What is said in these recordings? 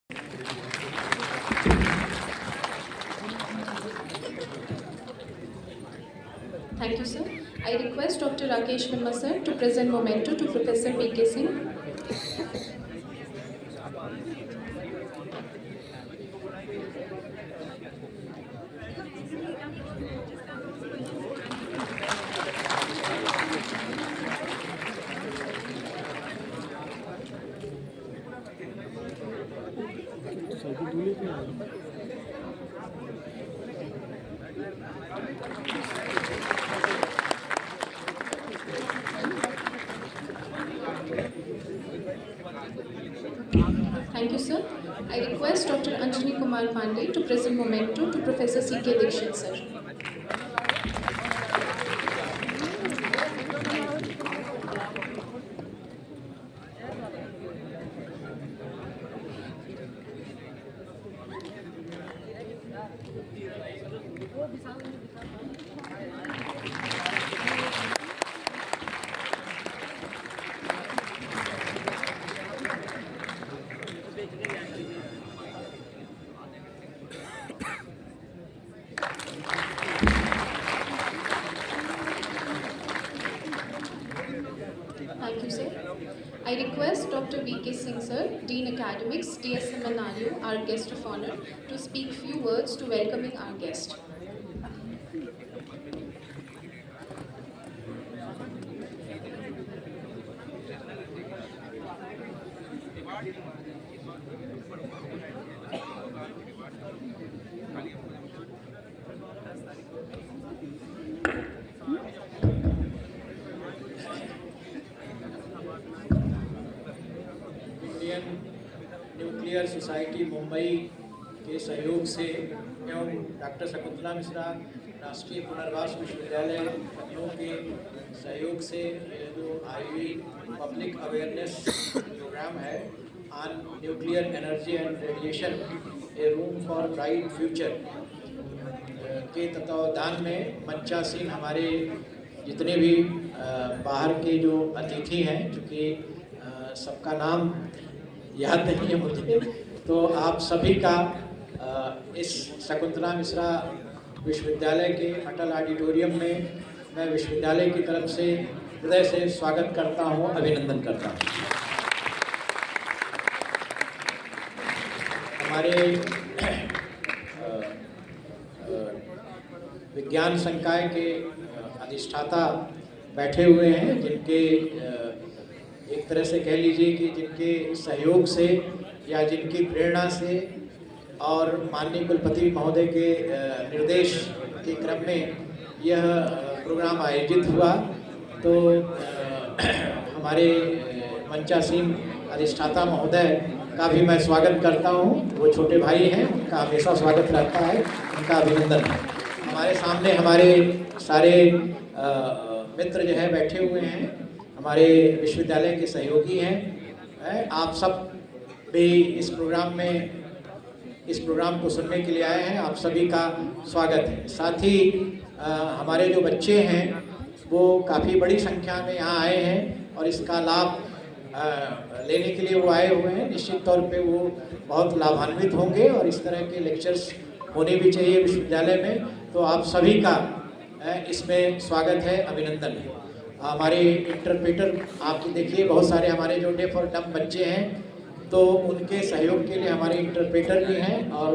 Thank you, sir. I request Dr. Rakesh Verma, sir, to present memento to Professor P.K. Singh. Thank you, sir. I request Dr. Anjani Kumar Pandey to present memento to Professor C.K. Dixit, sir. Thank you, sir. I request Dr. V.K. Singh, sir, Dean Academics, DSMNRU, our guest of honor, to speak few words to welcoming our guest. Indian nuclear society Mumbai के सहयोग से एवं doctor Shakuntala Mishra राष्ट्रीय पुनर्वास विश्वविद्यालय लखनऊ के सहयोग से ये जो आई पब्लिक अवेयरनेस प्रोग्राम है on nuclear energy and radiation A room for bright future के तत्वावधान में मंचासीन हमारे जितने भी बाहर के जो अतिथि हैं, चूँकि सबका नाम याद नहीं है मुझे, तो आप सभी का इस शकुंतला मिश्रा विश्वविद्यालय के अटल ऑडिटोरियम में मैं विश्वविद्यालय की तरफ से हृदय से स्वागत करता हूं, अभिनंदन करता हूं। हमारे विज्ञान संकाय के अधिष्ठाता बैठे हुए हैं, जिनके एक तरह से कह लीजिए कि जिनके सहयोग से या जिनकी प्रेरणा से और माननीय कुलपति महोदय के निर्देश के क्रम में यह प्रोग्राम आयोजित हुआ। तो हमारे मंचासीन अधिष्ठाता महोदय का भी मैं स्वागत करता हूं। वो छोटे भाई हैं, उनका हमेशा स्वागत रहता है, उनका अभिनंदन है। हमारे सामने हमारे सारे मित्र जो है बैठे हुए हैं, हमारे विश्वविद्यालय के सहयोगी हैं। आप सब भी इस प्रोग्राम को सुनने के लिए आए हैं, आप सभी का स्वागत है। साथ ही हमारे जो बच्चे हैं वो काफ़ी बड़ी संख्या में यहाँ आए हैं और इसका लाभ लेने के लिए वो आए हुए हैं। निश्चित तौर पे वो बहुत लाभान्वित होंगे और इस तरह के लेक्चर्स होने भी चाहिए विश्वविद्यालय में। तो आप सभी का इसमें स्वागत है, अभिनंदन है। हमारे इंटरप्रेटर आप देखिए, बहुत सारे हमारे जो डेफ और डम बच्चे हैं, तो उनके सहयोग के लिए हमारे इंटरप्रेटर भी हैं और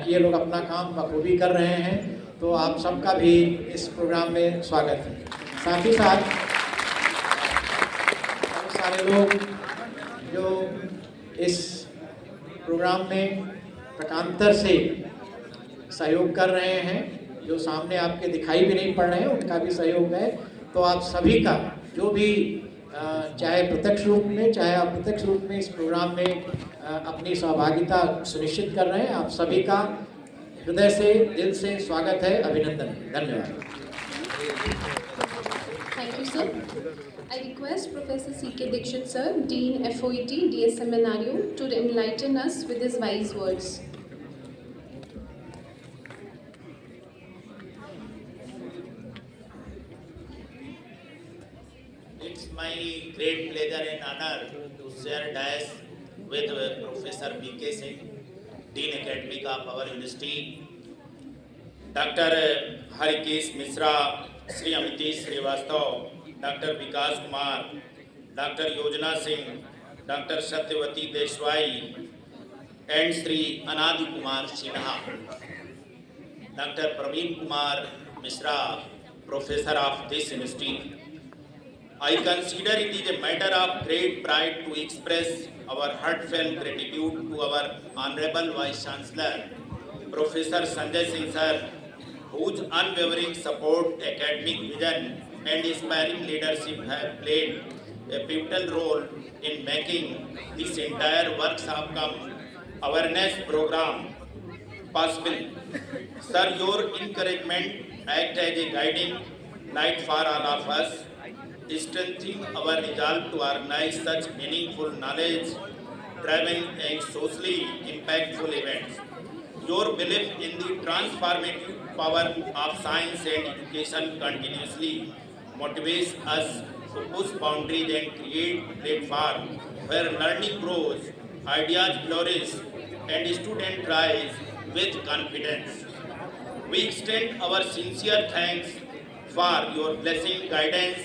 ये लोग अपना काम बखूबी कर रहे हैं। तो आप सबका भी इस प्रोग्राम में स्वागत है। साथ ही साथ बहुत सारे लोग जो इस प्रोग्राम में प्रकांतर से सहयोग कर रहे हैं, जो सामने आपके दिखाई भी नहीं पड़ रहे हैं, उनका भी सहयोग है। तो आप सभी का जो भी चाहे प्रत्यक्ष रूप में चाहे अप्रत्यक्ष रूप में इस प्रोग्राम में अपनी सहभागिता सुनिश्चित कर रहे हैं, आप सभी का हृदय से, दिल से स्वागत है, अभिनंदन है। धन्यवाद। Thank you, sir. I request Professor C.K. Dixit, sir, Dean FOET, DSMNRU, to enlighten us with his wise words. It's my great pleasure and honor to share dais with Professor B.K. Singh, Dean Academic of our University, Dr. Harikesh Misra, Sri Amitish Srivastav, Dr. Vikas Kumar, Dr. Yojana Singh, Dr. Satyavati Deshwai, and Sri Anadi Kumar Sinha, Dr. Praveen Kumar Misra, Professor of this university. I consider it is a matter of great pride to express our heartfelt gratitude to our Honorable Vice Chancellor, Professor Sanjay Singh Sir, whose unwavering support, academic vision, and inspiring leadership have played a pivotal role in making this entire workshop come awareness program possible. Sir, your encouragement act as a guiding light for all of us, strengthening our resolve to organize such meaningful knowledge driven and socially impactful events. Your belief in the transformative power of science and education continuously motivates us to push boundaries and create platforms where learning grows, ideas flourish, and students rise with confidence. We extend our sincere thanks for your blessing, guidance,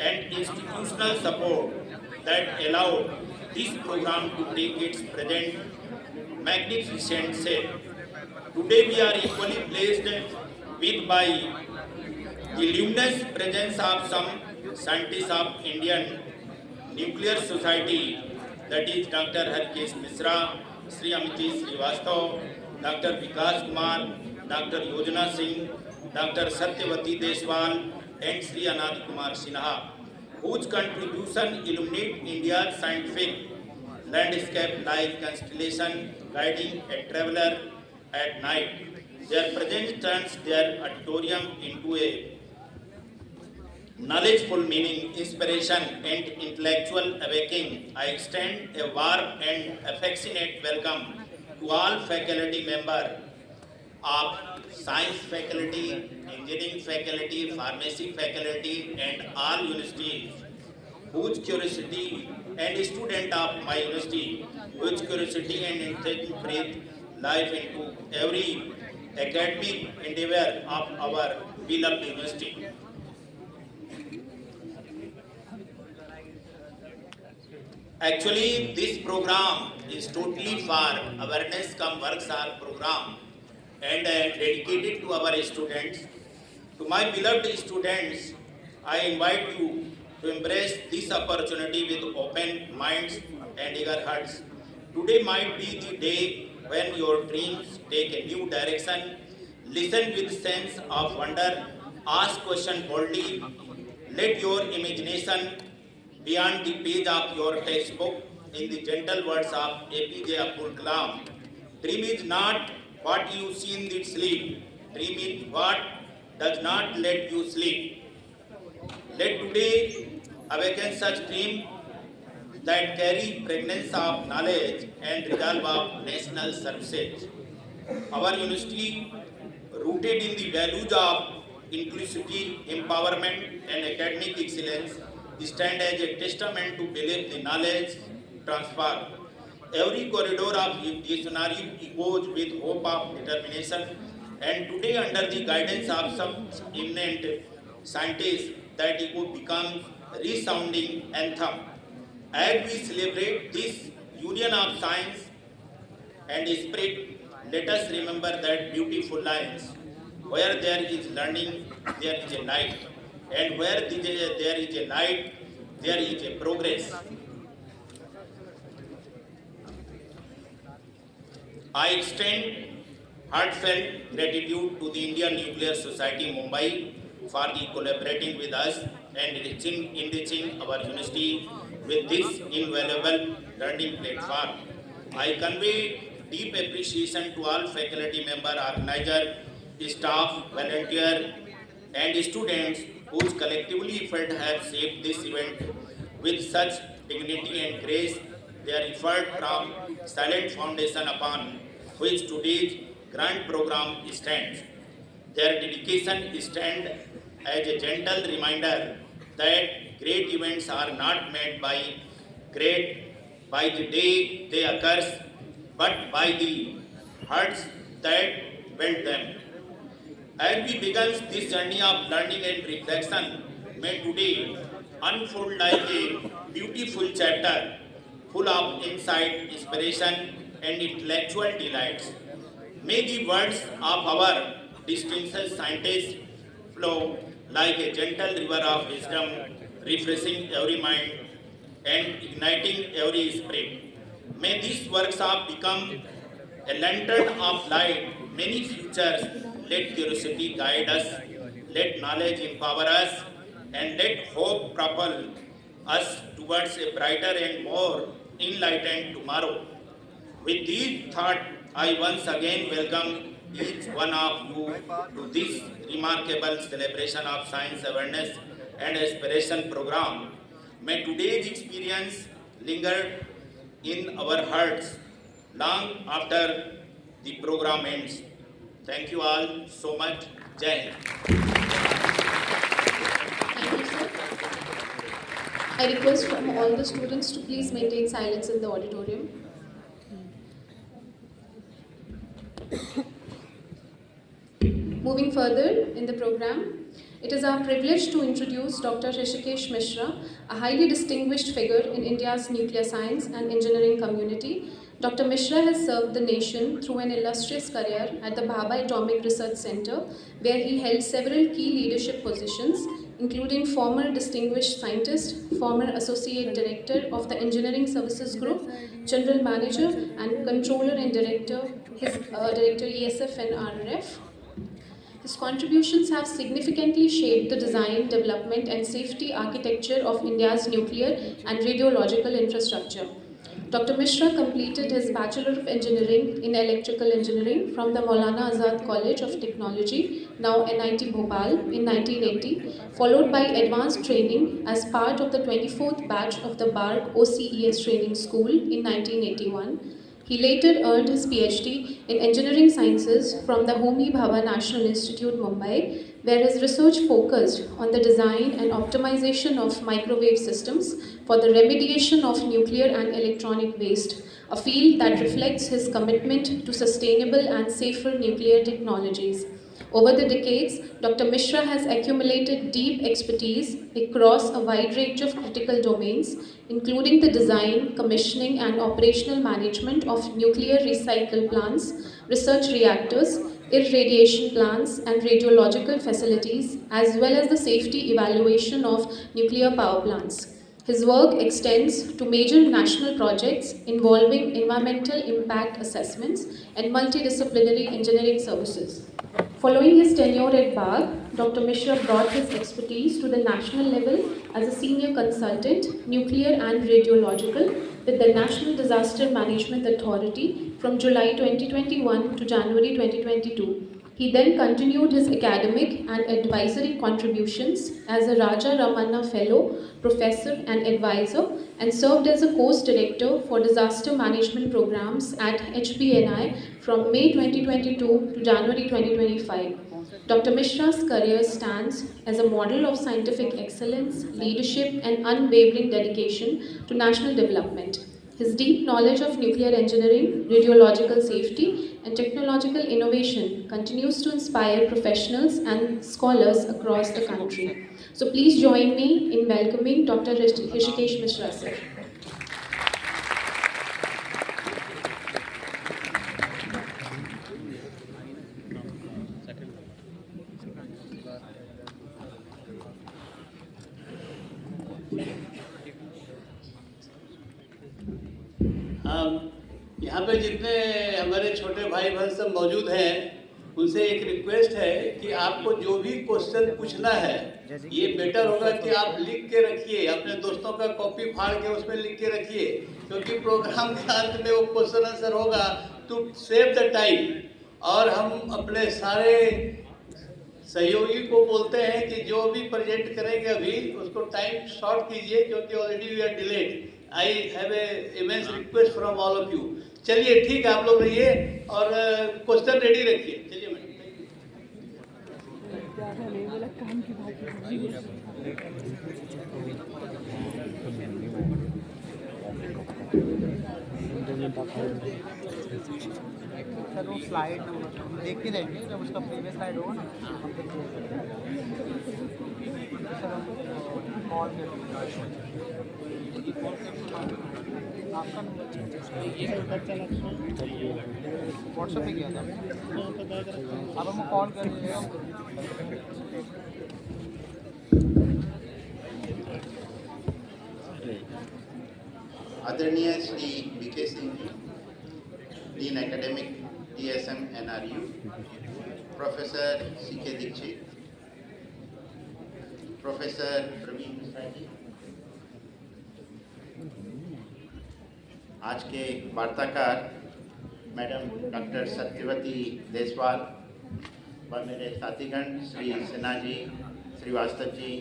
and institutional support that allowed this program to take its present magnificent shape. Today we are equally blessed with by the luminous presence of some scientists of Indian Nuclear Society, that is Dr. Harikesh Misra, Sri Amiti Srivastav, Dr. Vikas Kumar, Dr. Yojana Singh, Dr. Satyavati Deshwal, and Sri Anand Kumar Sinha, whose contribution illuminate India's scientific landscape like constellation guiding a traveler at night. Their presence turns their auditorium into a knowledgeful meaning, inspiration, and intellectual awakening. I extend a warm and affectionate welcome to all faculty members of science faculty, engineering faculty, pharmacy faculty, and all universities whose curiosity and student of my university, whose curiosity and intelligent breathe life into every academic endeavor of our beloved university. Actually, this program is totally for awareness come workshop program and dedicated to our students. To my beloved students, I invite you to embrace this opportunity with open minds and eager hearts. Today might be the day when your dreams take a new direction. Listen with sense of wonder, ask question boldly, let your imagination beyond the page of your textbook in the gentle words of APJ Abdul Kalam. Dream is not what you see in the sleep. Dream is what does not let you sleep. Let today awaken such dream that carry pregnance of knowledge and resolve of national services. Our university, rooted in the values of inclusivity, empowerment, and academic excellence, stand as a testament to believe the knowledge transfer. Every corridor of the scenario echoes with hope of determination, and today, under the guidance of some eminent scientists, that echo becomes resounding anthem. As we celebrate this union of science and spirit, let us remember that beautiful lines. Where there is learning, there is a light. And where there is a light, there is a progress. I extend heartfelt gratitude to the Indian Nuclear Society Mumbai for the collaborating with us and enriching our university with this invaluable learning platform. I convey deep appreciation to all faculty member, organizer, staff, volunteer, and students whose collectively effort have shaped this event with such dignity and grace. Their effort from silent foundation upon which today's grand program stands. Their dedication stands as a gentle reminder that great events are not made by great by the day they occur, but by the hearts that build them. As we begin this journey of learning and reflection, may today unfold like a beautiful chapter full of insight, inspiration, and intellectual delights. May the words of our distinguished scientists flow like a gentle river of wisdom, refreshing every mind and igniting every spirit. May this workshop become a lantern of light, many futures. Let curiosity guide us, let knowledge empower us, and let hope propel us towards a brighter and more enlightened tomorrow. With these thoughts, I once again welcome each one of you to this remarkable celebration of science awareness and aspiration program. May today's experience linger in our hearts long after the program ends. Thank you all so much. Jai Hind. Thank you, sir. I request from all the students to please maintain silence in the auditorium. Moving further in the program, it is our privilege to introduce Dr. Hrishikesh Mishra, a highly distinguished figure in India's nuclear science and engineering community. Dr. Mishra has served the nation through an illustrious career at the Bhabha Atomic Research Center, where he held several key leadership positions, including former distinguished scientist, former associate director of the Engineering Services Group, general manager and controller and director, director ESF and RRF. His contributions have significantly shaped the design, development, and safety architecture of India's nuclear and radiological infrastructure. Dr. Mishra completed his Bachelor of Engineering in Electrical Engineering from the Maulana Azad College of Technology, now NIT Bhopal, in 1980, followed by advanced training as part of the 24th batch of the BARC OCES Training School in 1981. He later earned his PhD in Engineering Sciences from the Homi Bhabha National Institute, Mumbai, where his research focused on the design and optimization of microwave systems for the remediation of nuclear and electronic waste, a field that reflects his commitment to sustainable and safer nuclear technologies. Over the decades, Dr. Mishra has accumulated deep expertise across a wide range of critical domains, including the design, commissioning, and operational management of nuclear recycle plants, research reactors, irradiation plants, and radiological facilities, as well as the safety evaluation of nuclear power plants. His work extends to major national projects involving environmental impact assessments and multidisciplinary engineering services. Following his tenure at BARC, Dr. Mishra brought his expertise to the national level as a senior consultant, nuclear and radiological, with the National Disaster Management Authority from July 2021 to January 2022. He then continued his academic and advisory contributions as a Raja Ramanna Fellow, Professor and Advisor, and served as a Course Director for Disaster Management Programs at HBNI from May 2022 to January 2025. Dr. Mishra's career stands as a model of scientific excellence, leadership, and unwavering dedication to national development. His deep knowledge of nuclear engineering, radiological safety, and technological innovation continues to inspire professionals and scholars across the country. So please join me in welcoming Dr. Hrishikesh Mishra, sir. यहाँ पे जितने हमारे छोटे भाई बहन सब मौजूद हैं उनसे एक रिक्वेस्ट है कि आपको जो भी क्वेश्चन पूछना है ये बेटर होगा कि आप लिख के रखिए, अपने दोस्तों का कॉपी फाड़ के उसमें लिख के रखिए, क्योंकि प्रोग्राम के अंत में वो क्वेश्चन आंसर होगा टू सेव द टाइम। और हम अपने सारे सहयोगी को बोलते हैं कि जो भी प्रेजेंट करेंगे अभी उसको टाइम शॉर्ट कीजिए, क्योंकि already we are delayed. I have a immense request from all of you. चलिए ठीक है, आप लोग रहिए और क्वेश्चन रेडी रखिए। चलिए मैडम। सर वो स्लाइड नंबर हम देखते रहेंगे, जब उसका प्रीवियस स्लाइड होगा ना हम देखते सर हम कॉल आपका व्हाट्सएप पे किया था अब हम कॉल कर रहे हैं। आदरणीय Shri VK Singh ji, dean academic DSM NRU, professor CK Dikshit, professor Praveen Mishra ji, आज के वार्ताकार मैडम डॉक्टर सत्यवती देसवाल व मेरे साथीगण श्री सिन्हा जी, श्रीवास्तव जी,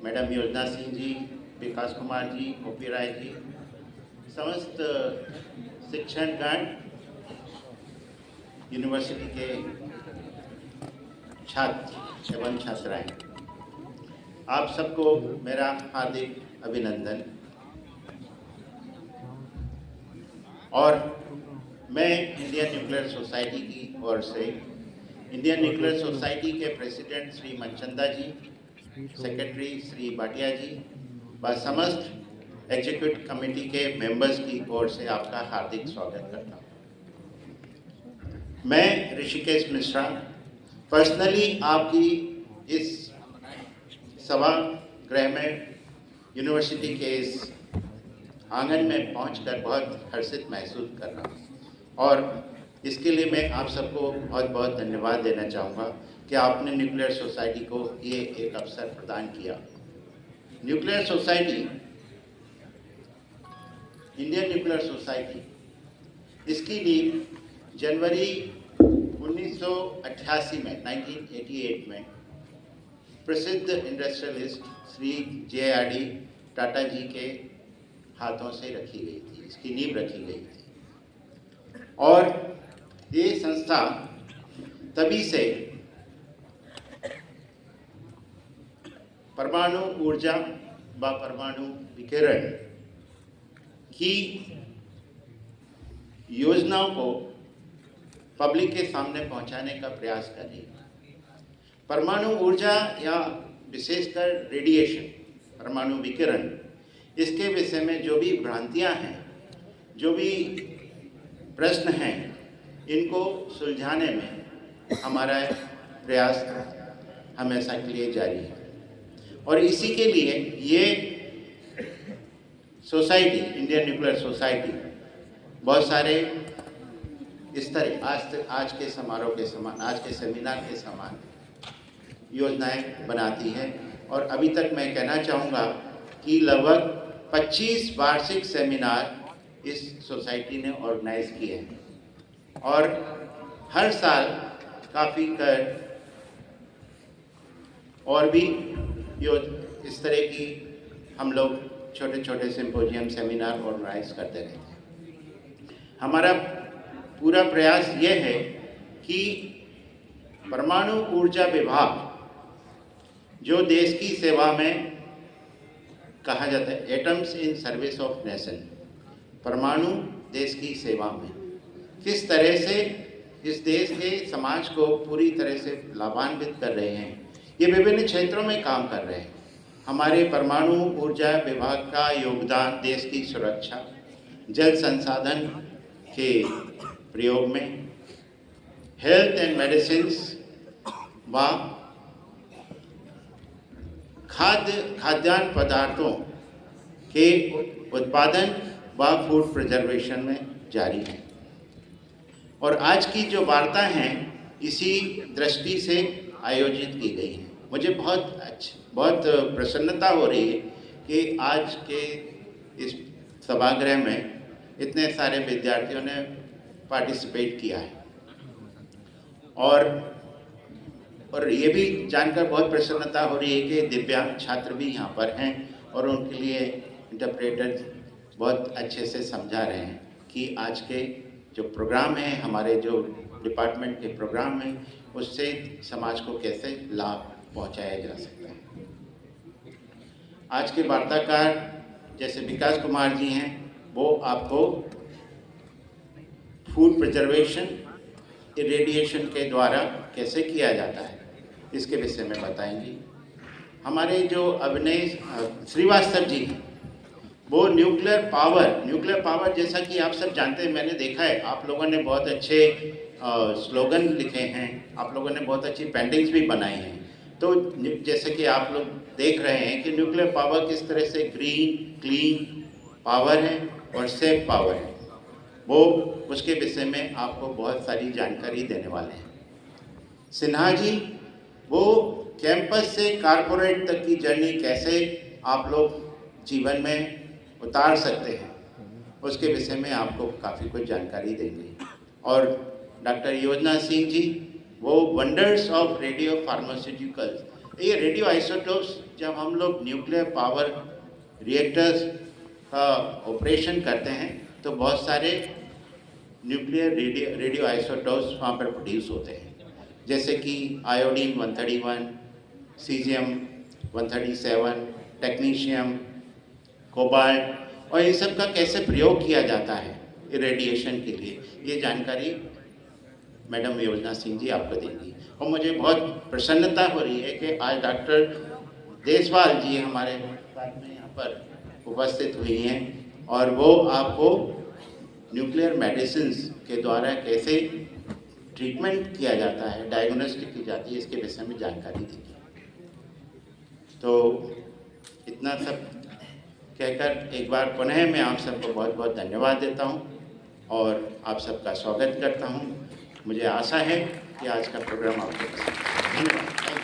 मैडम योजना सिंह जी, विकास कुमार जी, OP राय जी, समस्त शिक्षणगण, यूनिवर्सिटी के छात्र एवं छात्राएं, आप सबको मेरा हार्दिक अभिनंदन। और मैं इंडियन न्यूक्लियर सोसाइटी की ओर से इंडियन न्यूक्लियर सोसाइटी के प्रेसिडेंट श्री मनचंदा जी, सेक्रेटरी श्री भाटिया जी व समस्त एग्जीक्यूटिव कमेटी के मेंबर्स की ओर से आपका हार्दिक स्वागत करता हूँ। मैं ऋषिकेश मिश्रा पर्सनली आपकी इस सभागृह में यूनिवर्सिटी के इस आंगन में पहुंचकर बहुत हर्षित महसूस कर रहा हूँ और इसके लिए मैं आप सबको बहुत बहुत धन्यवाद देना चाहूँगा कि आपने न्यूक्लियर सोसाइटी को ये एक अवसर प्रदान किया। Nuclear society, Indian nuclear society, इसकी नींव जनवरी 1988 में 1988 में प्रसिद्ध इंडस्ट्रियलिस्ट श्री JRD टाटा जी के हाथों से रखी गई थी, इसकी नींव रखी गई थी। और ये संस्था तभी से परमाणु ऊर्जा व परमाणु विकिरण की योजनाओं को पब्लिक के सामने पहुंचाने का प्रयास कर रही है। परमाणु ऊर्जा या विशेषकर रेडिएशन, परमाणु विकिरण, इसके विषय में जो भी भ्रांतियां हैं, जो भी प्रश्न हैं, इनको सुलझाने में हमारा प्रयास हमेशा के लिए जारी है। और इसी के लिए ये सोसाइटी, इंडियन न्यूक्लियर सोसाइटी, बहुत सारे इस तरह आज के समारोह के समान, आज के सेमिनार के समान योजनाएं बनाती है। और अभी तक मैं कहना चाहूँगा कि लगभग 25 वार्षिक सेमिनार इस सोसाइटी ने ऑर्गेनाइज किए हैं और हर साल काफ़ी कर और भी इस तरह की हम लोग छोटे छोटे सिंपोजियम, सेमिनार ऑर्गेनाइज करते रहते हैं। हमारा पूरा प्रयास ये है कि परमाणु ऊर्जा विभाग, जो देश की सेवा में कहा जाता है, atoms in service of nation, परमाणु देश की सेवा में, किस तरह से इस देश के समाज को पूरी तरह से लाभान्वित कर रहे हैं, ये विभिन्न क्षेत्रों में काम कर रहे हैं। हमारे परमाणु ऊर्जा विभाग का योगदान देश की सुरक्षा, जल संसाधन के प्रयोग में, हेल्थ एंड मेडिसिन्स व खाद्यान्न पदार्थों के उत्पादन व फूड प्रिजर्वेशन में जारी है। और आज की जो वार्ता हैं इसी दृष्टि से आयोजित की गई है। मुझे बहुत प्रसन्नता हो रही है कि आज के इस सभागृह में इतने सारे विद्यार्थियों ने पार्टिसिपेट किया है और ये भी जानकर बहुत प्रसन्नता हो रही है कि दिव्यांग छात्र भी यहाँ पर हैं और उनके लिए इंटरप्रेटर बहुत अच्छे से समझा रहे हैं कि आज के जो प्रोग्राम हैं, हमारे जो डिपार्टमेंट के प्रोग्राम हैं, उससे समाज को कैसे लाभ पहुँचाया जा सकता है। आज के वार्ताकार जैसे विकास कुमार जी हैं, वो आपको फूड प्रिजर्वेशन इरेडिएशन के द्वारा कैसे किया जाता है इसके विषय में बताएंगी। हमारे जो अभिनय श्रीवास्तव जी हैं, वो न्यूक्लियर पावर जैसा कि आप सब जानते हैं, मैंने देखा है आप लोगों ने बहुत अच्छे स्लोगन लिखे हैं, आप लोगों ने बहुत अच्छी पेंटिंग्स भी बनाई हैं। तो जैसे कि आप लोग देख रहे हैं कि न्यूक्लियर पावर किस तरह से ग्रीन क्लीन पावर है और सेफ पावर है, वो उसके विषय में आपको बहुत सारी जानकारी देने वाले हैं। सिन्हा जी वो कैंपस से कारपोरेट तक की जर्नी कैसे आप लोग जीवन में उतार सकते हैं, उसके विषय में आपको काफ़ी कुछ जानकारी देंगे। और डॉक्टर योजना सिंह जी वो वंडर्स ऑफ रेडियो फार्मास्यूटिकल्स, ये रेडियो आइसोटोप्स जब हम लोग न्यूक्लियर पावर रिएक्टर्स का ऑपरेशन करते हैं तो बहुत सारे न्यूक्लियर रेडियो आइसोटोप्स वहाँ पर प्रोड्यूस होते हैं, जैसे कि आयोडीन 131, सीजियम 137, टेक्नीशियम, कोबाल्ट, और इन सब का कैसे प्रयोग किया जाता है इरेडिएशन के लिए, ये जानकारी मैडम योजना सिंह जी आपको देंगी। और मुझे बहुत प्रसन्नता हो रही है कि आज डॉक्टर देसवाल जी हमारे साथ में यहाँ पर उपस्थित हुई हैं और वो आपको न्यूक्लियर मेडिसिन्स के द्वारा कैसे ट्रीटमेंट किया जाता है, डायग्नोस्टिक की जाती है, इसके विषय में जानकारी देंगी। तो इतना सब कहकर एक बार पुनः मैं आप सबको बहुत बहुत धन्यवाद देता हूँ और आप सबका स्वागत करता हूँ। मुझे आशा है कि आज का प्रोग्राम आपको पसंद आया। धन्यवाद।